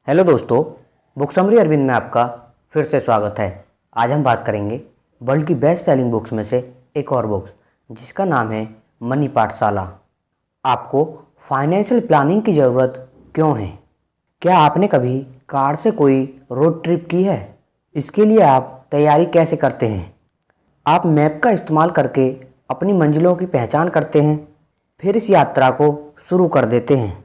Hello दोस्तों, book summary Arvind में आपका फिर से स्वागत है। आज हम बात करेंगे वर्ल्ड की बेस्ट सेलिंग बुक्स में से एक और बुक्स जिसका नाम है मनी पाठशाला। आपको फाइनेंशियल प्लानिंग की ज़रूरत क्यों है? क्या आपने कभी कार से कोई रोड ट्रिप की है? इसके लिए आप तैयारी कैसे करते हैं? आप मैप का इस्तेमाल करके अपनी मंजिलों की पहचान करते हैं, फिर इस यात्रा को शुरू कर देते हैं।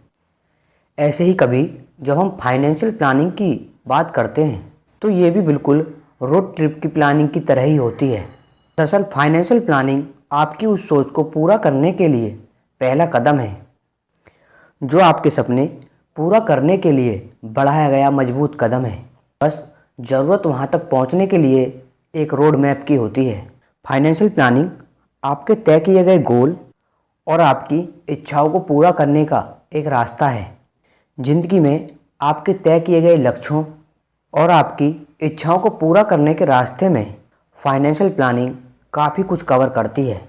ऐसे ही कभी जब हम फाइनेंशियल प्लानिंग की बात करते हैं तो ये भी बिल्कुल रोड ट्रिप की प्लानिंग की तरह ही होती है। दरअसल फाइनेंशियल प्लानिंग आपकी उस सोच को पूरा करने के लिए पहला कदम है, जो आपके सपने पूरा करने के लिए बढ़ाया गया मजबूत कदम है। बस ज़रूरत वहाँ तक पहुँचने के लिए एक रोड मैप की होती है। फाइनेंशियल प्लानिंग आपके तय किए गए गोल और आपकी इच्छाओं को पूरा करने का एक रास्ता है। ज़िंदगी में आपके तय किए गए लक्ष्यों और आपकी इच्छाओं को पूरा करने के रास्ते में फाइनेंशियल प्लानिंग काफ़ी कुछ कवर करती है।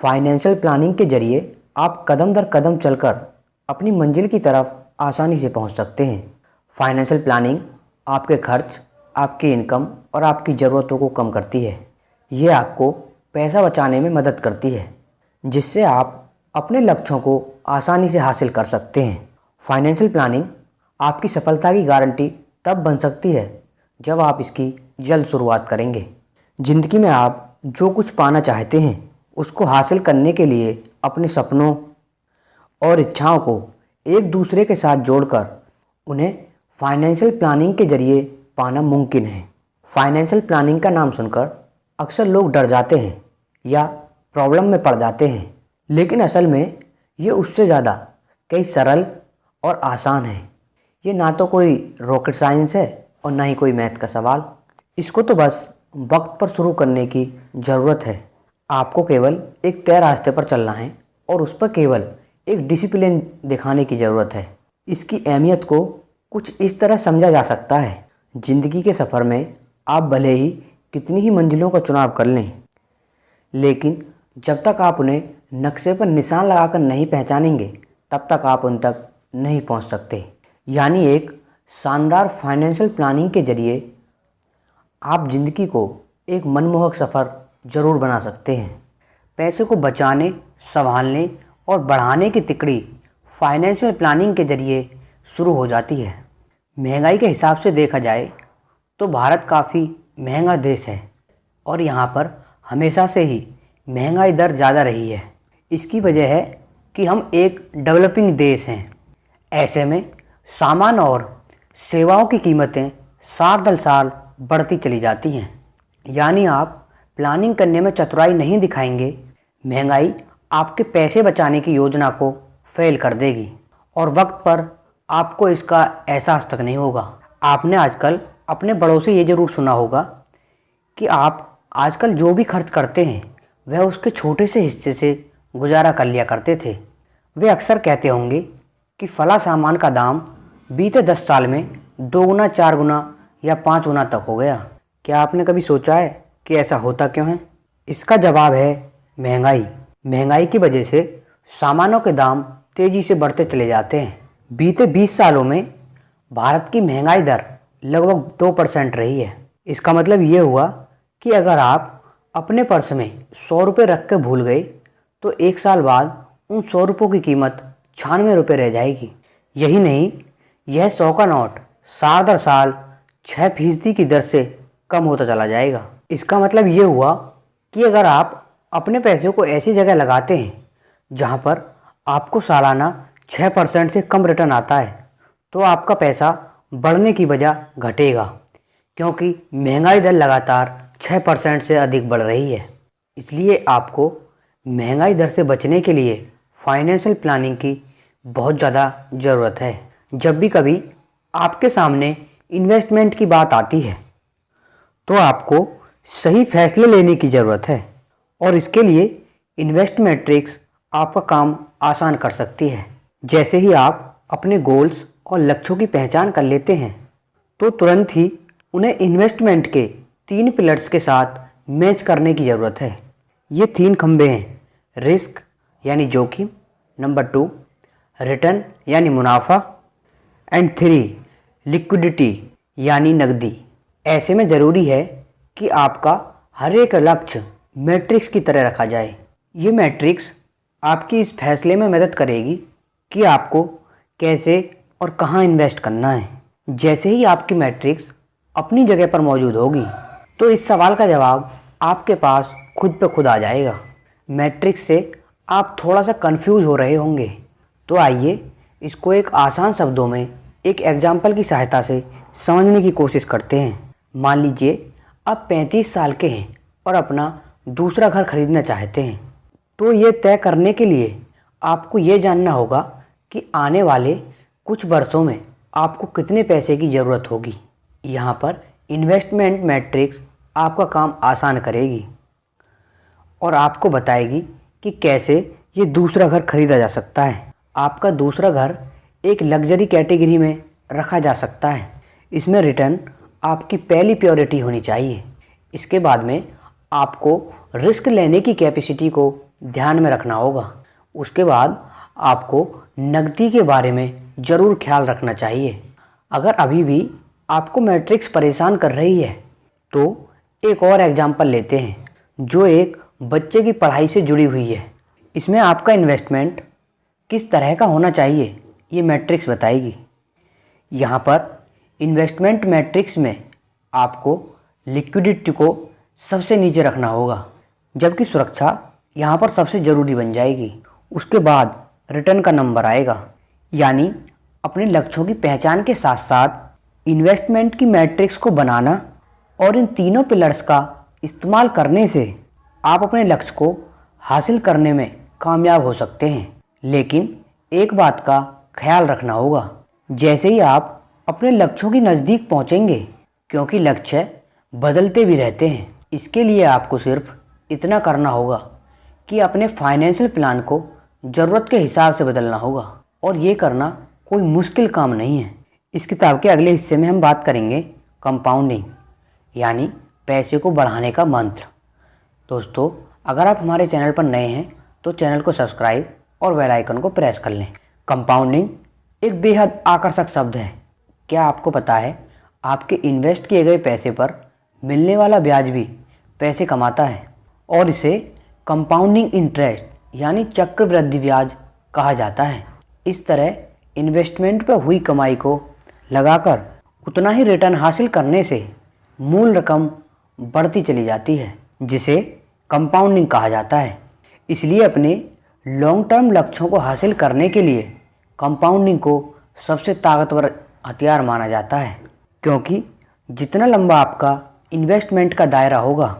फाइनेंशियल प्लानिंग के ज़रिए आप कदम दर कदम चलकर अपनी मंजिल की तरफ आसानी से पहुंच सकते हैं। फाइनेंशियल प्लानिंग आपके खर्च, आपकी इनकम और आपकी ज़रूरतों को कम करती है। ये आपको पैसा बचाने में मदद करती है, जिससे आप अपने लक्ष्यों को आसानी से हासिल कर सकते हैं। फाइनेंशियल प्लानिंग आपकी सफलता की गारंटी तब बन सकती है जब आप इसकी जल्द शुरुआत करेंगे। ज़िंदगी में आप जो कुछ पाना चाहते हैं उसको हासिल करने के लिए अपने सपनों और इच्छाओं को एक दूसरे के साथ जोड़कर उन्हें फाइनेंशियल प्लानिंग के ज़रिए पाना मुमकिन है। फाइनेंशियल प्लानिंग का नाम सुनकर अक्सर लोग डर जाते हैं या प्रॉब्लम में पड़ जाते हैं, लेकिन असल में ये उससे ज़्यादा कई सरल और आसान है। ये ना तो कोई रॉकेट साइंस है और ना ही कोई मैथ का सवाल। इसको तो बस वक्त पर शुरू करने की ज़रूरत है। आपको केवल एक तय रास्ते पर चलना है और उस पर केवल एक डिसिप्लिन दिखाने की ज़रूरत है। इसकी अहमियत को कुछ इस तरह समझा जा सकता है। ज़िंदगी के सफ़र में आप भले ही कितनी ही मंजिलों का चुनाव कर लें, लेकिन जब तक आप उन्हें नक्शे पर निशान लगाकर नहीं पहचानेंगे तब तक आप उन तक नहीं पहुंच सकते। यानी एक शानदार फाइनेंशियल प्लानिंग के ज़रिए आप ज़िंदगी को एक मनमोहक सफ़र ज़रूर बना सकते हैं। पैसे को बचाने, संभालने और बढ़ाने की तिकड़ी फाइनेंशियल प्लानिंग के ज़रिए शुरू हो जाती है। महंगाई के हिसाब से देखा जाए तो भारत काफ़ी महंगा देश है और यहाँ पर हमेशा से ही महंगाई दर ज़्यादा रही है। इसकी वजह है कि हम एक डेवलपिंग देश हैं। ऐसे में सामान और सेवाओं की कीमतें साल दर साल बढ़ती चली जाती हैं। यानी आप प्लानिंग करने में चतुराई नहीं दिखाएंगे, महंगाई आपके पैसे बचाने की योजना को फेल कर देगी और वक्त पर आपको इसका एहसास तक नहीं होगा। आपने आजकल अपने बड़ों से ये ज़रूर सुना होगा कि आप आजकल जो भी खर्च करते हैं वह उसके छोटे से हिस्से से गुजारा कर लिया करते थे। वे अक्सर कहते होंगे कि फला सामान का दाम बीते 10 साल में 2 गुना, 4 गुना या 5 गुना तक हो गया। क्या आपने कभी सोचा है कि ऐसा होता क्यों है? इसका जवाब है महंगाई। महंगाई की वजह से सामानों के दाम तेज़ी से बढ़ते चले जाते हैं। बीते 20 सालों में भारत की महंगाई दर लगभग 2% रही है। इसका मतलब ये हुआ कि अगर आप अपने पर्स में 100 रुपये रख के भूल गए तो 1 साल बाद उन 100 रुपयों की कीमत 96 रुपये रह जाएगी। यही नहीं, यह 100 का नोट साल दर साल 6% की दर से कम होता चला जाएगा। इसका मतलब ये हुआ कि अगर आप अपने पैसे को ऐसी जगह लगाते हैं जहाँ पर आपको सालाना 6% से कम रिटर्न आता है तो आपका पैसा बढ़ने की बजाय घटेगा, क्योंकि महंगाई दर लगातार 6% से अधिक बढ़ रही है। इसलिए आपको महंगाई दर से बचने के लिए फाइनेंशियल प्लानिंग की बहुत ज़्यादा ज़रूरत है। जब भी कभी आपके सामने इन्वेस्टमेंट की बात आती है तो आपको सही फैसले लेने की ज़रूरत है और इसके लिए इन्वेस्ट मैट्रिक्स आपका काम आसान कर सकती है। जैसे ही आप अपने गोल्स और लक्ष्यों की पहचान कर लेते हैं तो तुरंत ही उन्हें इन्वेस्टमेंट के 3 पिलर्स के साथ मैच करने की ज़रूरत है। ये 3 खंभे हैं: रिस्क यानी जोखिम, नंबर 2 रिटर्न यानी मुनाफा, एंड 3 लिक्विडिटी यानी नकदी। ऐसे में ज़रूरी है कि आपका हर एक लक्ष्य मैट्रिक्स की तरह रखा जाए। ये मैट्रिक्स आपकी इस फैसले में मदद करेगी कि आपको कैसे और कहाँ इन्वेस्ट करना है। जैसे ही आपकी मैट्रिक्स अपनी जगह पर मौजूद होगी तो इस सवाल का जवाब आपके पास खुद पे खुद आ जाएगा। मैट्रिक्स से आप थोड़ा सा कंफ्यूज हो रहे होंगे, तो आइए इसको एक आसान शब्दों में एक एग्जाम्पल की सहायता से समझने की कोशिश करते हैं। मान लीजिए आप 35 साल के हैं और अपना दूसरा घर खरीदना चाहते हैं। तो ये तय करने के लिए आपको ये जानना होगा कि आने वाले कुछ वर्षों में आपको कितने पैसे की ज़रूरत होगी। यहाँ पर इन्वेस्टमेंट मैट्रिक्स आपका काम आसान करेगी और आपको बताएगी कि कैसे ये दूसरा घर खरीदा जा सकता है। आपका दूसरा घर एक लग्जरी कैटेगरी में रखा जा सकता है। इसमें रिटर्न आपकी पहली प्रायोरिटी होनी चाहिए। इसके बाद में आपको रिस्क लेने की कैपेसिटी को ध्यान में रखना होगा। उसके बाद आपको नकदी के बारे में ज़रूर ख्याल रखना चाहिए। अगर अभी भी आपको मैट्रिक्स परेशान कर रही है तो एक और एग्जाम्पल लेते हैं जो एक बच्चे की पढ़ाई से जुड़ी हुई है। इसमें आपका इन्वेस्टमेंट किस तरह का होना चाहिए ये मैट्रिक्स बताएगी। यहाँ पर इन्वेस्टमेंट मैट्रिक्स में आपको लिक्विडिटी को सबसे नीचे रखना होगा, जबकि सुरक्षा यहाँ पर सबसे ज़रूरी बन जाएगी। उसके बाद रिटर्न का नंबर आएगा। यानी अपने लक्ष्यों की पहचान के साथ साथ इन्वेस्टमेंट की मैट्रिक्स को बनाना और इन तीनों पिलर्स का इस्तेमाल करने से आप अपने लक्ष्य को हासिल करने में कामयाब हो सकते हैं। लेकिन एक बात का ख्याल रखना होगा, जैसे ही आप अपने लक्ष्यों के नज़दीक पहुंचेंगे, क्योंकि लक्ष्य बदलते भी रहते हैं, इसके लिए आपको सिर्फ इतना करना होगा कि अपने फाइनेंशियल प्लान को ज़रूरत के हिसाब से बदलना होगा। और ये करना कोई मुश्किल काम नहीं है। इस किताब के अगले हिस्से में हम बात करेंगे कंपाउंडिंग यानी पैसे को बढ़ाने का मंत्र। दोस्तों, अगर आप हमारे चैनल पर नए हैं तो चैनल को सब्सक्राइब और बेल आइकन को प्रेस कर लें। कंपाउंडिंग एक बेहद आकर्षक शब्द है। क्या आपको पता है आपके इन्वेस्ट किए गए पैसे पर मिलने वाला ब्याज भी पैसे कमाता है और इसे कंपाउंडिंग इंटरेस्ट यानी चक्रवृद्धि ब्याज कहा जाता है। इस तरह इन्वेस्टमेंट पर हुई कमाई को लगाकर उतना ही रिटर्न हासिल करने से मूल रकम बढ़ती चली जाती है, जिसे कंपाउंडिंग कहा जाता है। इसलिए अपने लॉन्ग टर्म लक्ष्यों को हासिल करने के लिए कंपाउंडिंग को सबसे ताकतवर हथियार माना जाता है, क्योंकि जितना लंबा आपका इन्वेस्टमेंट का दायरा होगा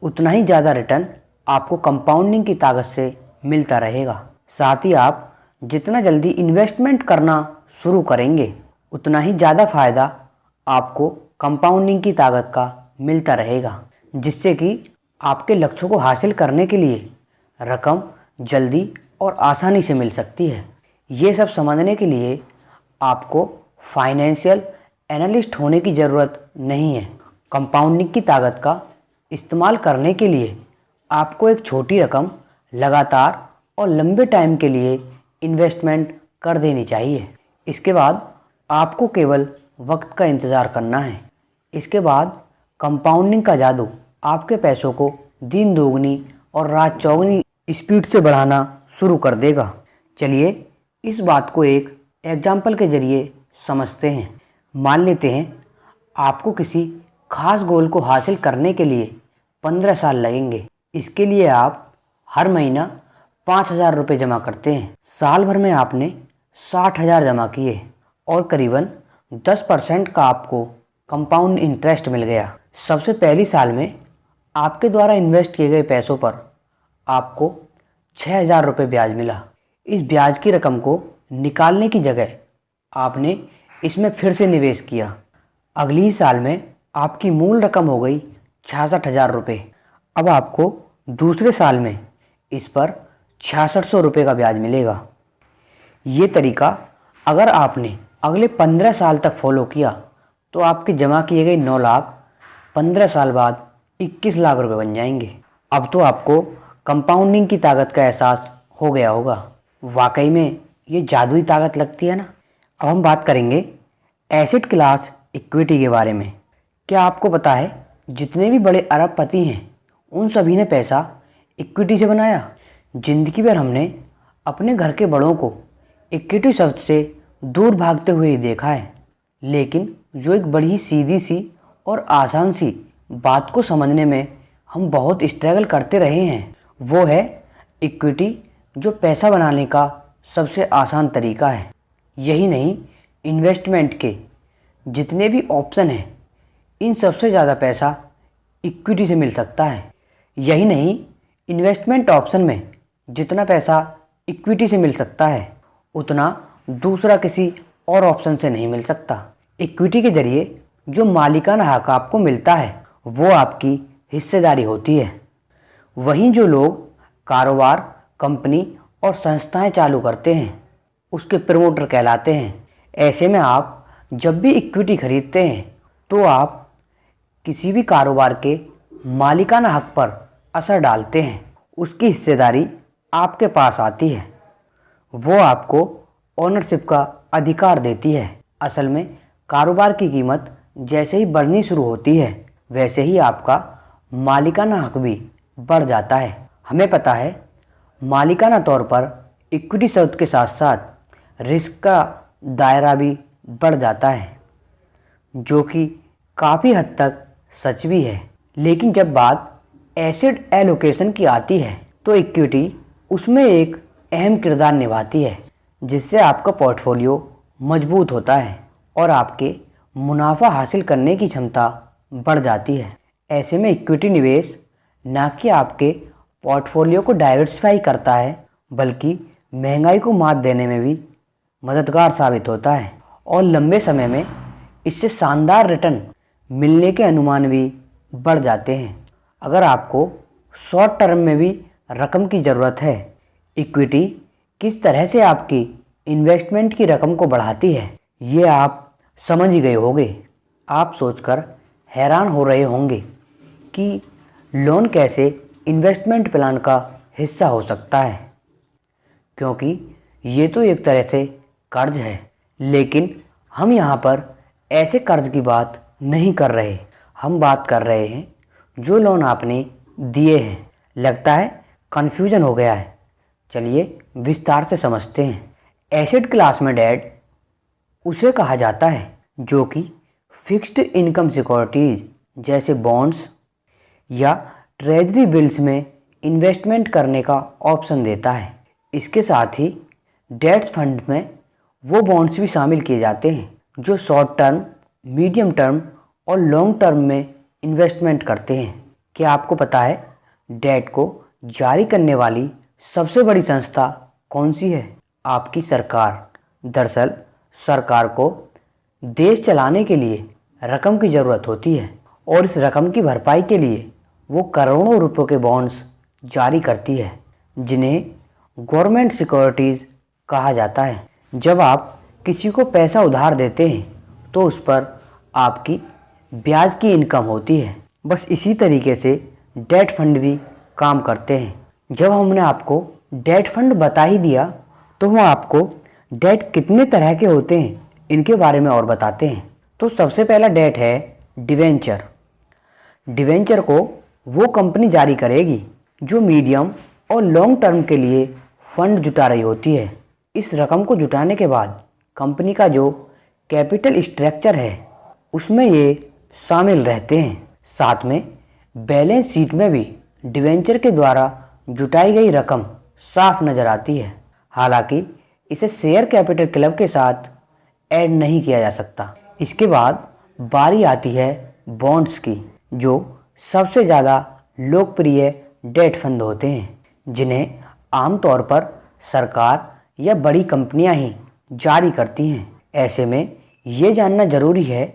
उतना ही ज़्यादा रिटर्न आपको कंपाउंडिंग की ताकत से मिलता रहेगा। साथ ही आप जितना जल्दी इन्वेस्टमेंट करना शुरू करेंगे उतना ही ज़्यादा फ़ायदा आपको कंपाउंडिंग की ताकत का मिलता रहेगा, जिससे कि आपके लक्ष्यों को हासिल करने के लिए रकम जल्दी और आसानी से मिल सकती है। ये सब समझने के लिए आपको फाइनेंशियल एनालिस्ट होने की ज़रूरत नहीं है। कंपाउंडिंग की ताकत का इस्तेमाल करने के लिए आपको एक छोटी रकम लगातार और लंबे टाइम के लिए इन्वेस्टमेंट कर देनी चाहिए। इसके बाद आपको केवल वक्त का इंतज़ार करना है। इसके बाद कंपाउंडिंग का जादू आपके पैसों को दिन दोगुनी और रात चौगुनी स्पीड से बढ़ाना शुरू कर देगा। चलिए इस बात को एक एग्जाम्पल के ज़रिए समझते हैं। मान लेते हैं आपको किसी खास गोल को हासिल करने के लिए 15 साल लगेंगे। इसके लिए आप हर महीना 5,000 रुपये जमा करते हैं। साल भर में आपने 60,000 जमा किए और करीबन 10% का आपको कंपाउंड इंटरेस्ट मिल गया। सबसे पहली साल में आपके द्वारा इन्वेस्ट किए गए पैसों पर आपको 6,000 रुपये ब्याज मिला। इस ब्याज की रकम को निकालने की जगह आपने इसमें फिर से निवेश किया। अगली साल में आपकी मूल रकम हो गई 66,000 रुपये। अब आपको दूसरे साल में इस पर 6,600 रुपये का ब्याज मिलेगा। ये तरीका अगर आपने अगले 15 साल तक फॉलो किया तो आपके जमा किए गए 9 लाख 15 साल बाद 21 लाख रुपए बन जाएंगे। अब तो आपको कंपाउंडिंग की ताकत का एहसास हो गया होगा। वाकई में ये जादुई ताकत लगती है ना। अब हम बात करेंगे एसेट क्लास इक्विटी के बारे में। क्या आपको पता है जितने भी बड़े अरबपति हैं उन सभी ने पैसा इक्विटी से बनाया। जिंदगी भर हमने अपने घर के बड़ों को इक्विटी शब्द से दूर भागते हुए ही देखा है, लेकिन जो एक बड़ी ही सीधी सी और आसान सी बात को समझने में हम बहुत स्ट्रगल करते रहे हैं, वो है इक्विटी, जो पैसा बनाने का सबसे आसान तरीका है। यही नहीं, इन्वेस्टमेंट के जितने भी ऑप्शन हैं इन सबसे ज़्यादा पैसा इक्विटी से मिल सकता है। यही नहीं, इन्वेस्टमेंट ऑप्शन में जितना पैसा इक्विटी से मिल सकता है उतना दूसरा किसी और ऑप्शन से नहीं मिल सकता। इक्विटी के जरिए जो मालिकाना हक आपको मिलता है वो आपकी हिस्सेदारी होती है। वहीं जो लोग कारोबार, कंपनी और संस्थाएं चालू करते हैं उसके प्रमोटर कहलाते हैं। ऐसे में आप जब भी इक्विटी खरीदते हैं तो आप किसी भी कारोबार के मालिकाना हक पर असर डालते हैं, उसकी हिस्सेदारी आपके पास आती है, वो आपको ओनरशिप का अधिकार देती है। असल में कारोबार की कीमत जैसे ही बढ़नी शुरू होती है वैसे ही आपका मालिकाना हक भी बढ़ जाता है। हमें पता है मालिकाना तौर पर इक्विटी शब्द के साथ साथ रिस्क का दायरा भी बढ़ जाता है, जो कि काफ़ी हद तक सच भी है। लेकिन जब बात एसेट एलोकेशन की आती है तो इक्विटी उसमें एक अहम किरदार निभाती है, जिससे आपका पोर्टफोलियो मजबूत होता है और आपके मुनाफा हासिल करने की क्षमता बढ़ जाती है। ऐसे में इक्विटी निवेश न कि आपके पोर्टफोलियो को डाइवर्सिफाई करता है बल्कि महंगाई को मात देने में भी मददगार साबित होता है और लंबे समय में इससे शानदार रिटर्न मिलने के अनुमान भी बढ़ जाते हैं। अगर आपको शॉर्ट टर्म में भी रकम की ज़रूरत है, इक्विटी किस तरह से आपकी इन्वेस्टमेंट की रकम को बढ़ाती है ये आप समझ ही गए होंगे। आप सोचकर हैरान हो रहे होंगे कि लोन कैसे इन्वेस्टमेंट प्लान का हिस्सा हो सकता है, क्योंकि ये तो एक तरह से कर्ज है। लेकिन हम यहाँ पर ऐसे कर्ज की बात नहीं कर रहे, हम बात कर रहे हैं जो लोन आपने दिए हैं। लगता है कन्फ्यूजन हो गया है, चलिए विस्तार से समझते हैं। एसेट क्लास में डेट उसे कहा जाता है जो कि फिक्स्ड इनकम सिक्योरिटीज़ जैसे बॉन्ड्स या ट्रेजरी बिल्स में इन्वेस्टमेंट करने का ऑप्शन देता है। इसके साथ ही डेट फंड में वो बॉन्ड्स भी शामिल किए जाते हैं जो शॉर्ट टर्म, मीडियम टर्म और लॉन्ग टर्म में इन्वेस्टमेंट करते हैं। क्या आपको पता है डेट को जारी करने वाली सबसे बड़ी संस्था कौन सी है? आपकी सरकार। दरअसल सरकार को देश चलाने के लिए रकम की ज़रूरत होती है और इस रकम की भरपाई के लिए वो करोड़ों रुपयों के बॉन्ड्स जारी करती है, जिन्हें गवर्नमेंट सिक्योरिटीज़ कहा जाता है। जब आप किसी को पैसा उधार देते हैं तो उस पर आपकी ब्याज की इनकम होती है। बस इसी तरीके से डेट फंड भी काम करते हैं। जब हमने आपको डेट फंड बता ही दिया तो हम आपको डेट कितने तरह के होते हैं इनके बारे में और बताते हैं। तो सबसे पहला डेट है डिवेंचर। डिवेंचर को वो कंपनी जारी करेगी जो मीडियम और लॉन्ग टर्म के लिए फंड जुटा रही होती है। इस रकम को जुटाने के बाद कंपनी का जो कैपिटल स्ट्रक्चर है उसमें ये शामिल रहते हैं। साथ में बैलेंस शीट में भी डिवेंचर के द्वारा जुटाई गई रकम साफ नज़र आती है। हालांकि इसे शेयर कैपिटल क्लब के साथ ऐड नहीं किया जा सकता। इसके बाद बारी आती है बॉन्ड्स की, जो सबसे ज़्यादा लोकप्रिय डेट फंड होते हैं, जिन्हें आमतौर पर सरकार या बड़ी कंपनियां ही जारी करती हैं। ऐसे में ये जानना ज़रूरी है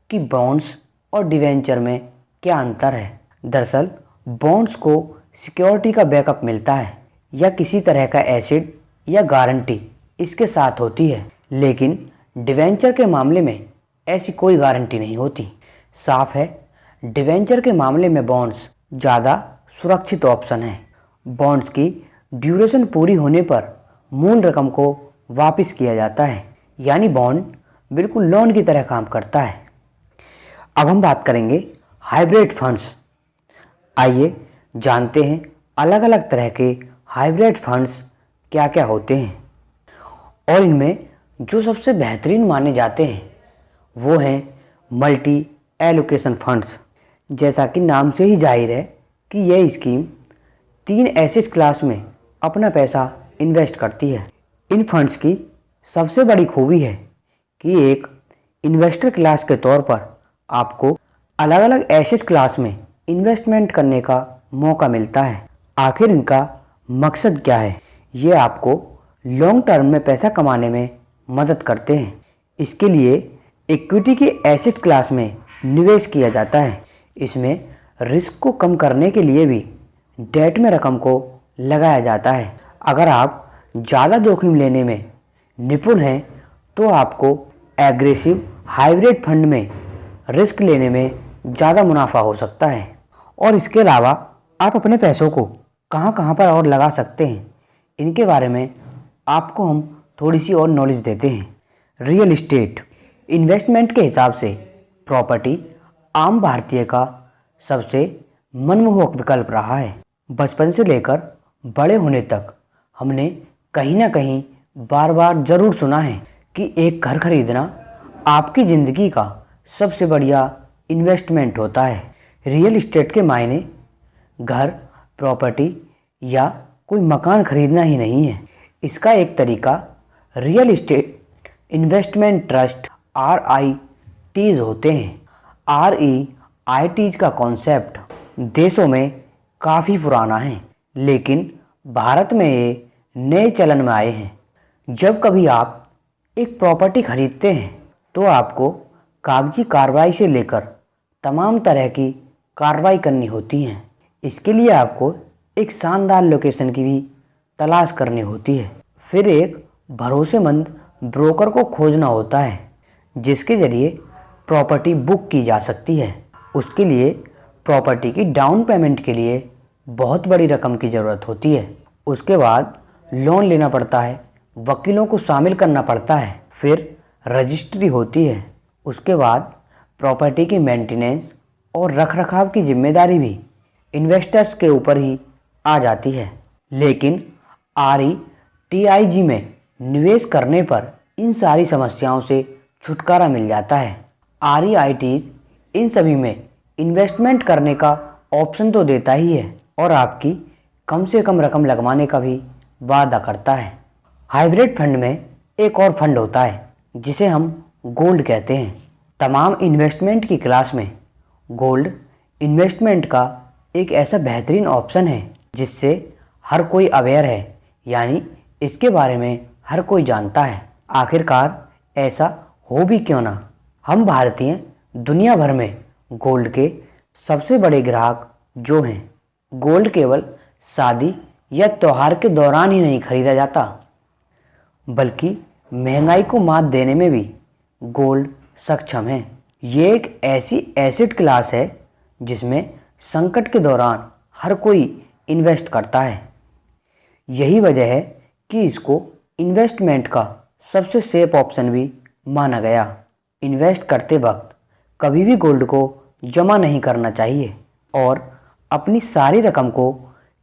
कि बॉन्ड्स और डिवेंचर में क्या अंतर है। दरअसल बॉन्ड्स को सिक्योरिटी का बैकअप मिलता है या किसी तरह का एसेट या गारंटी इसके साथ होती है, लेकिन डिवेंचर के मामले में ऐसी कोई गारंटी नहीं होती। साफ है, डिवेंचर के मामले में बॉन्ड्स ज़्यादा सुरक्षित ऑप्शन है। बॉन्ड्स की ड्यूरेशन पूरी होने पर मूल रकम को वापस किया जाता है, यानी बॉन्ड बिल्कुल लोन की तरह काम करता है। अब हम बात करेंगे हाइब्रिड फंड्स। आइए जानते हैं अलग अलग तरह के हाइब्रिड फंड्स क्या क्या होते हैं, और इनमें जो सबसे बेहतरीन माने जाते हैं वो हैं मल्टी एलोकेशन फंड्स। जैसा कि नाम से ही जाहिर है कि यह स्कीम 3 एसेट क्लास में अपना पैसा इन्वेस्ट करती है। इन फंड्स की सबसे बड़ी खूबी है कि एक इन्वेस्टर क्लास के तौर पर आपको अलग अलग एसेट क्लास में इन्वेस्टमेंट करने का मौका मिलता है। आखिर इनका मकसद क्या है? ये आपको लॉन्ग टर्म में पैसा कमाने में मदद करते हैं। इसके लिए इक्विटी के एसेट क्लास में निवेश किया जाता है। इसमें रिस्क को कम करने के लिए भी डेट में रकम को लगाया जाता है। अगर आप ज़्यादा जोखिम लेने में निपुण हैं तो आपको एग्रेसिव हाइब्रिड फंड में रिस्क लेने में ज़्यादा मुनाफा हो सकता है। और इसके अलावा आप अपने पैसों को कहाँ कहाँ पर और लगा सकते हैं, इनके बारे में आपको हम थोड़ी सी और नॉलेज देते हैं। रियल इस्टेट इन्वेस्टमेंट के हिसाब से प्रॉपर्टी आम भारतीय का सबसे मनमोहक विकल्प रहा है। बचपन से लेकर बड़े होने तक हमने कहीं ना कहीं बार बार ज़रूर सुना है कि एक घर खरीदना आपकी ज़िंदगी का सबसे बढ़िया इन्वेस्टमेंट होता है। रियल इस्टेट के मायने घर, प्रॉपर्टी या कोई मकान खरीदना ही नहीं है। इसका एक तरीका real estate investment trust RITs होते हैं। REITs का कॉन्सेप्ट देशों में काफ़ी पुराना है, लेकिन भारत में ये नए चलन में आए हैं। जब कभी आप एक प्रॉपर्टी खरीदते हैं तो आपको कागजी कार्रवाई से लेकर तमाम तरह की कार्रवाई करनी होती है। इसके लिए आपको एक शानदार लोकेशन की भी तलाश करनी होती है। फिर एक भरोसेमंद ब्रोकर को खोजना होता है जिसके ज़रिए प्रॉपर्टी बुक की जा सकती है। उसके लिए प्रॉपर्टी की डाउन पेमेंट के लिए बहुत बड़ी रकम की ज़रूरत होती है। उसके बाद लोन लेना पड़ता है, वकीलों को शामिल करना पड़ता है, फिर रजिस्ट्री होती है। उसके बाद प्रॉपर्टी की मेंटेनेंस और रखरखाव की जिम्मेदारी भी इन्वेस्टर्स के ऊपर ही आ जाती है। लेकिन REITs में निवेश करने पर इन सारी समस्याओं से छुटकारा मिल जाता है। REITs इन सभी में इन्वेस्टमेंट करने का ऑप्शन तो देता ही है और आपकी कम से कम रकम लगवाने का भी वादा करता है। हाइब्रिड फंड में एक और फंड होता है जिसे हम गोल्ड कहते हैं। तमाम इन्वेस्टमेंट की क्लास में गोल्ड इन्वेस्टमेंट का एक ऐसा बेहतरीन ऑप्शन है जिससे हर कोई अवेयर है, यानी इसके बारे में हर कोई जानता है। आखिरकार ऐसा हो भी क्यों ना, हम भारतीय दुनिया भर में गोल्ड के सबसे बड़े ग्राहक जो हैं। गोल्ड केवल शादी या त्यौहार के दौरान ही नहीं खरीदा जाता, बल्कि महंगाई को मात देने में भी गोल्ड सक्षम है। ये एक ऐसी एसेट क्लास है जिसमें संकट के दौरान हर कोई इन्वेस्ट करता है। यही वजह है कि इसको इन्वेस्टमेंट का सबसे सेफ ऑप्शन भी माना गया। इन्वेस्ट करते वक्त कभी भी गोल्ड को जमा नहीं करना चाहिए और अपनी सारी रकम को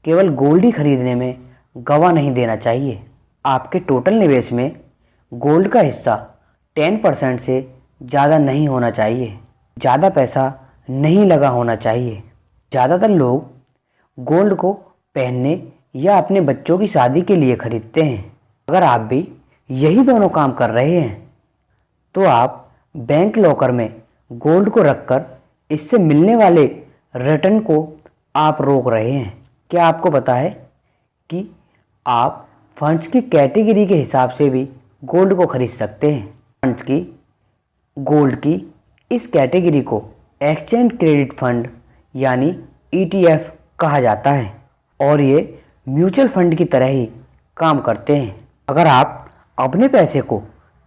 केवल गोल्ड ही खरीदने में गंवा नहीं देना चाहिए। आपके टोटल निवेश में गोल्ड का हिस्सा 10% से ज़्यादा नहीं होना चाहिए। ज़्यादा पैसा नहीं लगा होना चाहिए। ज़्यादातर लोग गोल्ड को पहनने या अपने बच्चों की शादी के लिए खरीदते हैं। अगर आप भी यही दोनों काम कर रहे हैं तो आप बैंक लॉकर में गोल्ड को रखकर इससे मिलने वाले रिटर्न को आप रोक रहे हैं। क्या आपको पता है कि आप फंड्स की कैटेगरी के हिसाब से भी गोल्ड को खरीद सकते हैं। फंड्स की गोल्ड की इस कैटेगरी को एक्सचेंज क्रेडिट फंड यानी ETF कहा जाता है और ये म्यूचुअल फंड की तरह ही काम करते हैं। अगर आप अपने पैसे को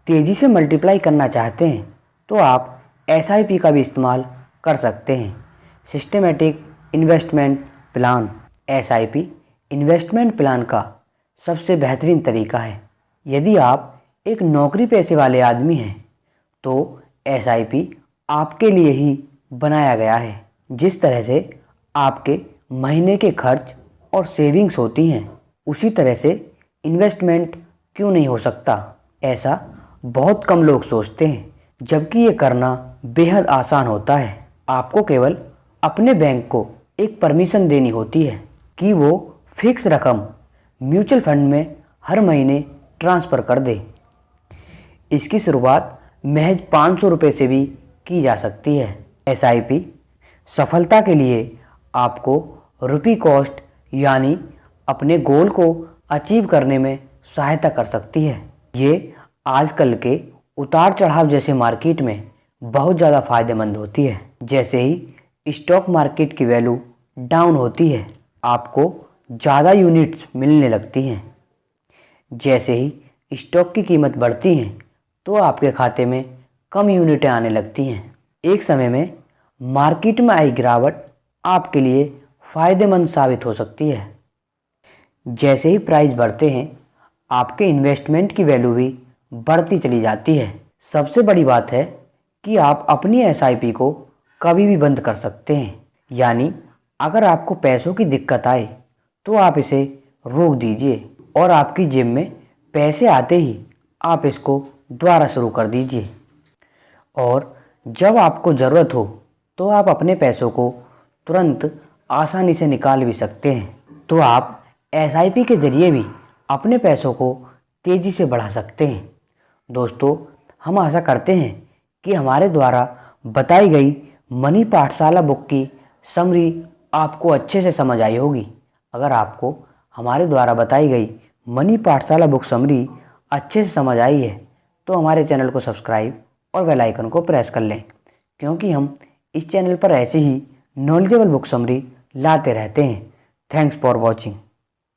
तेज़ी से मल्टीप्लाई करना चाहते हैं तो आप SIP का भी इस्तेमाल कर सकते हैं। Systematic investment plan SIP investment plan का सबसे बेहतरीन तरीका है। यदि आप एक नौकरी पेशे वाले आदमी हैं तो SIP आपके लिए ही बनाया गया है। जिस तरह से आपके महीने के खर्च और सेविंग्स होती हैं, उसी तरह से इन्वेस्टमेंट क्यों नहीं हो सकता, ऐसा बहुत कम लोग सोचते हैं, जबकि ये करना बेहद आसान होता है। आपको केवल अपने बैंक को एक परमिशन देनी होती है कि वो फिक्स रकम म्यूचुअल फंड में हर महीने ट्रांसफ़र कर दे। इसकी शुरुआत महज 500 रुपये से भी की जा सकती है। SIP सफलता के लिए आपको रुपी कॉस्ट यानी अपने गोल को अचीव करने में सहायता कर सकती है। ये आजकल के उतार चढ़ाव जैसे मार्केट में बहुत ज़्यादा फायदेमंद होती है। जैसे ही स्टॉक मार्केट की वैल्यू डाउन होती है, आपको ज़्यादा यूनिट्स मिलने लगती हैं। जैसे ही स्टॉक की कीमत बढ़ती है तो आपके खाते में कम यूनिटें आने लगती हैं। एक समय में मार्केट में आई गिरावट आपके लिए फ़ायदेमंद साबित हो सकती है। जैसे ही प्राइस बढ़ते हैं, आपके इन्वेस्टमेंट की वैल्यू भी बढ़ती चली जाती है। सबसे बड़ी बात है कि आप अपनी SIP को कभी भी बंद कर सकते हैं। यानी अगर आपको पैसों की दिक्कत आए तो आप इसे रोक दीजिए और आपकी जेब में पैसे आते ही आप इसको दोबारा शुरू कर दीजिए। और जब आपको ज़रूरत हो तो आप अपने पैसों को तुरंत आसानी से निकाल भी सकते हैं। तो आप SIP के ज़रिए भी अपने पैसों को तेज़ी से बढ़ा सकते हैं। दोस्तों, हम आशा करते हैं कि हमारे द्वारा बताई गई मनी पाठशाला बुक की समरी आपको अच्छे से समझ आई होगी। अगर आपको हमारे द्वारा बताई गई मनी पाठशाला बुक समरी अच्छे से समझ आई है तो हमारे चैनल को सब्सक्राइब और बेल आइकन को प्रेस कर लें, क्योंकि हम इस चैनल पर ऐसे ही नॉलेजेबल बुक समरी लाते रहते हैं। Thanks for watching.